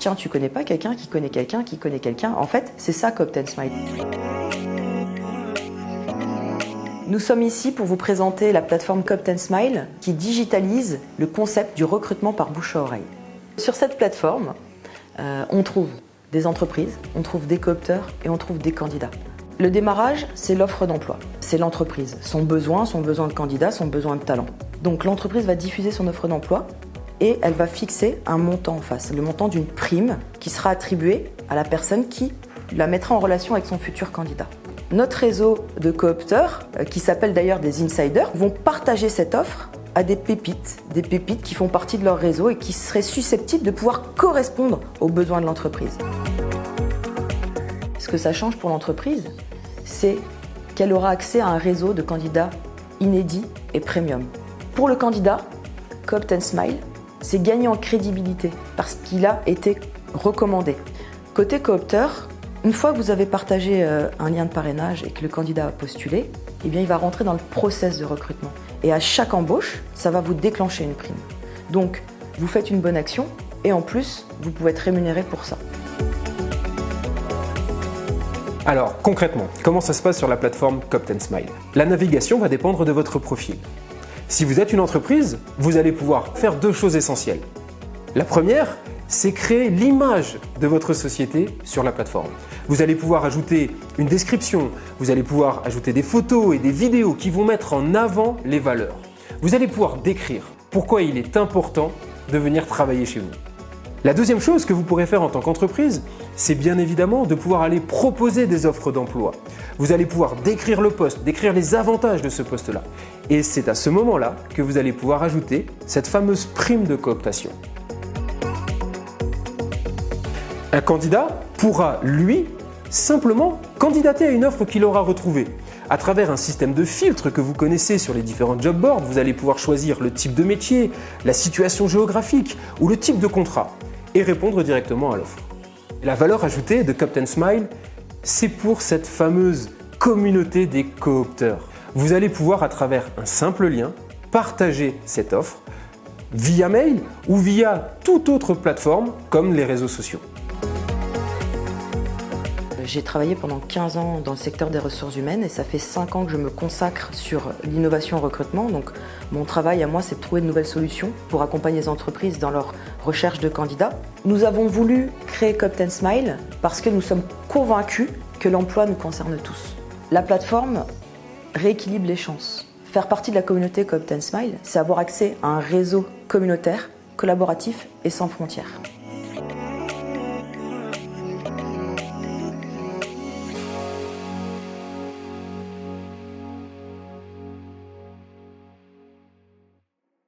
Tiens, tu connais pas quelqu'un qui connaît quelqu'un qui connaît quelqu'un. En fait, c'est ça Coop10Smile. Nous sommes ici pour vous présenter la plateforme Coop10Smile qui digitalise le concept du recrutement par bouche à oreille. Sur cette plateforme, on trouve des entreprises, on trouve des coopteurs et on trouve des candidats. Le démarrage, c'est l'offre d'emploi. C'est l'entreprise, son besoin de candidat, son besoin de talent. Donc l'entreprise va diffuser son offre d'emploi et elle va fixer un montant en face, le montant d'une prime qui sera attribuée à la personne qui la mettra en relation avec son futur candidat. Notre réseau de coopteurs, qui s'appelle d'ailleurs des insiders, vont partager cette offre à des pépites qui font partie de leur réseau et qui seraient susceptibles de pouvoir correspondre aux besoins de l'entreprise. Ce que ça change pour l'entreprise, c'est qu'elle aura accès à un réseau de candidats inédits et premium. Pour le candidat, Coop10Smile, c'est gagner en crédibilité parce qu'il a été recommandé. Côté coopteur, une fois que vous avez partagé un lien de parrainage et que le candidat a postulé, eh bien, il va rentrer dans le process de recrutement. Et à chaque embauche, ça va vous déclencher une prime. Donc, vous faites une bonne action et en plus, vous pouvez être rémunéré pour ça. Alors, concrètement, comment ça se passe sur la plateforme Coop10Smile? La navigation va dépendre de votre profil. Si vous êtes une entreprise, vous allez pouvoir faire deux choses essentielles. La première, c'est créer l'image de votre société sur la plateforme. Vous allez pouvoir ajouter une description, vous allez pouvoir ajouter des photos et des vidéos qui vont mettre en avant les valeurs. Vous allez pouvoir décrire pourquoi il est important de venir travailler chez vous. La deuxième chose que vous pourrez faire en tant qu'entreprise, c'est bien évidemment de pouvoir aller proposer des offres d'emploi. Vous allez pouvoir décrire le poste, décrire les avantages de ce poste-là. Et c'est à ce moment-là que vous allez pouvoir ajouter cette fameuse prime de cooptation. Un candidat pourra, lui, simplement candidater à une offre qu'il aura retrouvée. À travers un système de filtres que vous connaissez sur les différents job boards, vous allez pouvoir choisir le type de métier, la situation géographique ou le type de contrat et répondre directement à l'offre. La valeur ajoutée de Coop10Smile, c'est pour cette fameuse communauté des coopteurs. Vous allez pouvoir, à travers un simple lien, partager cette offre via mail ou via toute autre plateforme comme les réseaux sociaux. J'ai travaillé pendant 15 ans dans le secteur des ressources humaines et ça fait 5 ans que je me consacre sur l'innovation en recrutement. Donc mon travail à moi, c'est de trouver de nouvelles solutions pour accompagner les entreprises dans leur recherche de candidats. Nous avons voulu créer Coop10Smile parce que nous sommes convaincus que l'emploi nous concerne tous. La plateforme rééquilibre les chances. Faire partie de la communauté Coop10Smile, c'est avoir accès à un réseau communautaire, collaboratif et sans frontières.